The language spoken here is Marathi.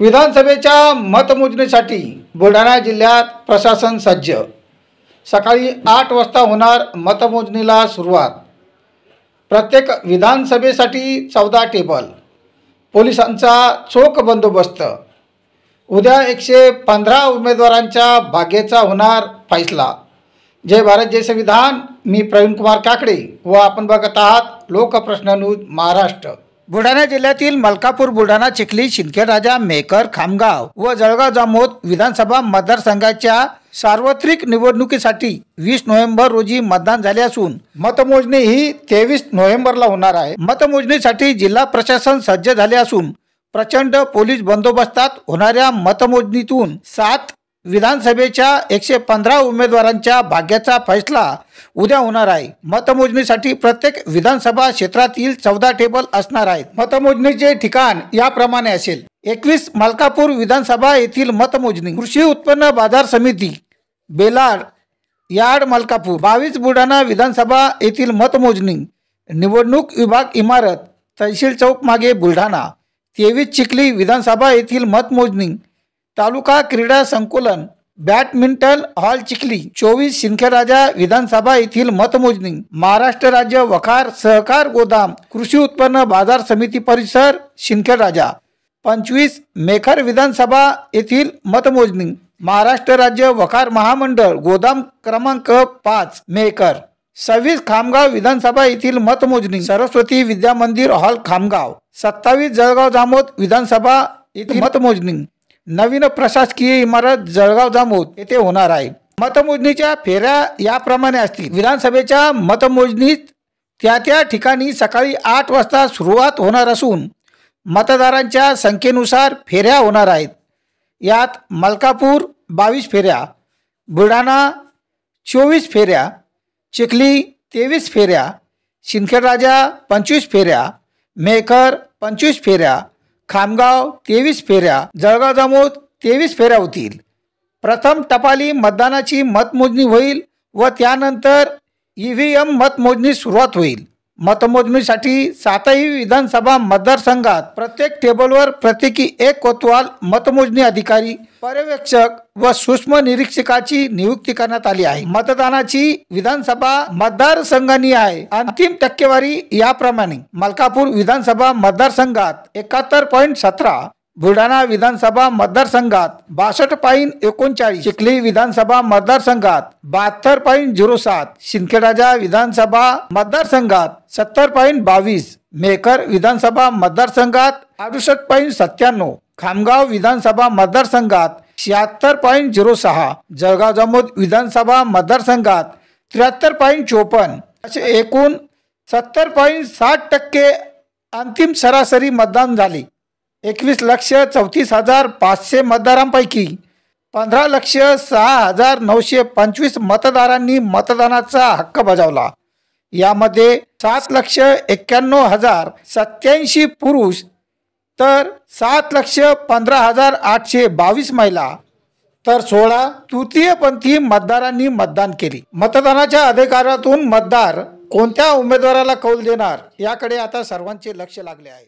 विधानसभेच्या मतमोजणीसाठी बुलढाणा जिल्ह्यात प्रशासन सज्ज। सकाळी 8 वाजता होणार मतमोजणीला सुरुवात। प्रत्येक विधानसभेसाठी 14 टेबल, पोलिसांचा चोख बंदोबस्त। उद्या 115 उमेदवारांच्या भाग्याचा होणार फैसला। जय भारत जय संविधान। मी प्रवीण कुमार काकडे व आपण बघत आहात लोकप्रश्न न्यूज महाराष्ट्र। बुलढाणा जिल्ह्यातील मलकापूर, बुलढाणा, चिखली, शिंदखेडराजा, मेकर, खामगाव व जळगाव जामोद विधानसभा मतदारसंघाच्या सार्वत्रिक निवडणुकीसाठी 20 नोव्हेंबर रोजी मतदान झाले असून मतमोजणी ही 23 नोव्हेंबरला होणार आहे। मतमोजणीसाठी जिल्हा प्रशासन सज्ज झाले असून प्रचंड पोलीस बंदोबस्तात होणाऱ्या मतमोजणीतून 7 विधानसभेच्या 115 उमेदवारांच्या भाग्याचा फैसला उद्या होणार आहे। मतमोजणीसाठी प्रत्येक विधानसभा क्षेत्रातील 14 टेबल असणार आहेत। मतमोजणीचे ठिकाण याप्रमाणे असेल: 21 मलकापूर विधानसभा येथील मतमोजणी, कृषी उत्पन्न बाजार समिती, बेलाड यार्ड, मलकापूर। 22 बुलढाणा विधानसभा येथील मतमोजणी, निवडणूक विभाग इमारत, तहसील चौक मागे, बुलढाणा। 23 चिखली विधानसभा येथील मतमोजणी, तालुका क्रीडा संकुलन, बॅडमिंटन हॉल, चिखली। 24 शिंदखेडराजा विधानसभा येथील मतमोजणी, महाराष्ट्र राज्य वखार सहकार गोदाम, कृषी उत्पन्न बाजार समिती परिसर, शिंदखेडराजा। 25 मेकर विधानसभा येथील मतमोजणी, महाराष्ट्र राज्य वखार महामंडळ, गोदाम क्रमांक 5, मेकर। 26 खामगाव विधानसभा येथील मतमोजणी, सरस्वती विद्या मंदिर हॉल, खामगाव। 27 जळगाव जामोद विधानसभा येथील मतमोजणी, नवीन प्रशासकीय इमारत, जळगाव जामोद येथे होणार आहे। मतमोजणीच्या फेऱ्या याप्रमाणे असतील: विधानसभेच्या मतमोजणीत त्या ठिकाणी सकाळी 8 वाजता सुरुवात होणार असून मतदारांच्या संख्येनुसार फेऱ्या होणार आहेत। यात मलकापूर 22 फेऱ्या, बुलढाणा 24 फेऱ्या, चिखली 23 फेऱ्या, शिंदखेडराजा 25 फेऱ्या, मेकर 25 फेऱ्या, खामगाव 23 फेऱ्या, जळगाव जामोद 23 फेऱ्या होतील। प्रथम टपाली मतदानाची मतमोजणी होईल व त्यानंतर EVM मतमोजणी सुरुवात होईल। मतमोजणीसाठी 7ही विधानसभा मतदारसंघात प्रत्येक टेबलवर प्रत्येकी 1 कोतवाल, मतमोजणी अधिकारी, पर्यवेक्षक व सूक्ष्म निरीक्षकाची नियुक्ती करण्यात आली आहे। मतदानाची विधानसभा मतदारसंघानी आहे अंतिम टक्केवारी याप्रमाणे: मलकापूर विधानसभा मतदारसंघात 71.17, बुलढाणा विधानसभा मतदारसंघात 62.39, चिखली विधानसभा मतदारसंघात 72.07, शिंदखेडराजा विधानसभा मतदारसंघात 70.22, मेकर विधानसभा मतदारसंघात 68.97, खामगाव विधानसभा मतदारसंघात 76.06, जळगाव जामोद विधानसभा मतदारसंघात 73.54 असे एकूण 70.60% अंतिम सरासरी मतदान झाले। 21,34,500 मतदारांपैकी 15,06,925 मतदारांनी मतदानाचा हक्क बजावला। यामध्ये 7,91,087 पुरुष तर 7,15,822 महिला तर 16 तृतीयपंथी मतदारांनी मतदान केले। मतदानाच्या अधिकारातून मतदार कोणत्या उमेदवाराला कौल देणार याकडे आता सर्वांचे लक्ष लागले आहे।